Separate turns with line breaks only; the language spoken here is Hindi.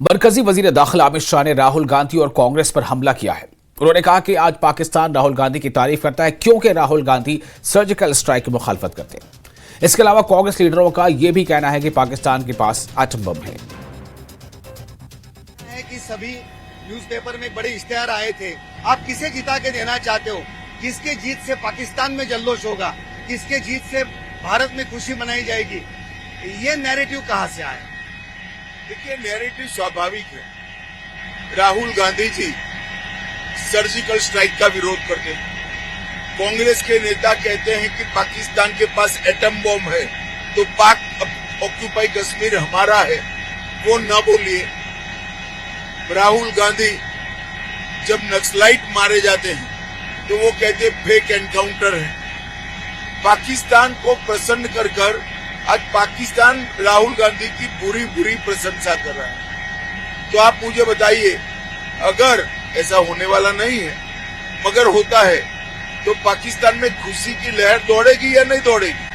मरकजी वजीर दाखिला अमित शाह ने राहुल गांधी और कांग्रेस पर हमला किया है। उन्होंने कहा कि आज पाकिस्तान राहुल गांधी की तारीफ करता है क्योंकि राहुल गांधी सर्जिकल स्ट्राइक की मुखालफत करते हैं। इसके अलावा कांग्रेस लीडरों का यह भी कहना है कि पाकिस्तान के पास एटम बम है।
कि सभी न्यूज़पेपर में बड़े इश्तेहार आए थे, आप किसे जिता के देना चाहते हो, किसके जीत से पाकिस्तान में जल्लोश होगा, किसके जीत से भारत में खुशी मनाई जाएगी, ये नैरेटिव कहां से आया?
देखिए, नैरेटिव स्वाभाविक है। राहुल गांधी जी सर्जिकल स्ट्राइक का विरोध करते हैं। कांग्रेस के नेता कहते हैं कि पाकिस्तान के पास एटम बम है, तो पाक ऑक्यूपाई कश्मीर हमारा है, वो न बोलिए। राहुल गांधी जब नक्सलाइट मारे जाते हैं तो वो कहते हैं फेक एनकाउंटर है। पाकिस्तान को प्रसन्न कर कर आज पाकिस्तान राहुल गांधी की बुरी बुरी प्रशंसा कर रहा है। तो आप मुझे बताइए, अगर ऐसा होने वाला नहीं है मगर होता है तो पाकिस्तान में खुशी की लहर दौड़ेगी या नहीं दौड़ेगी?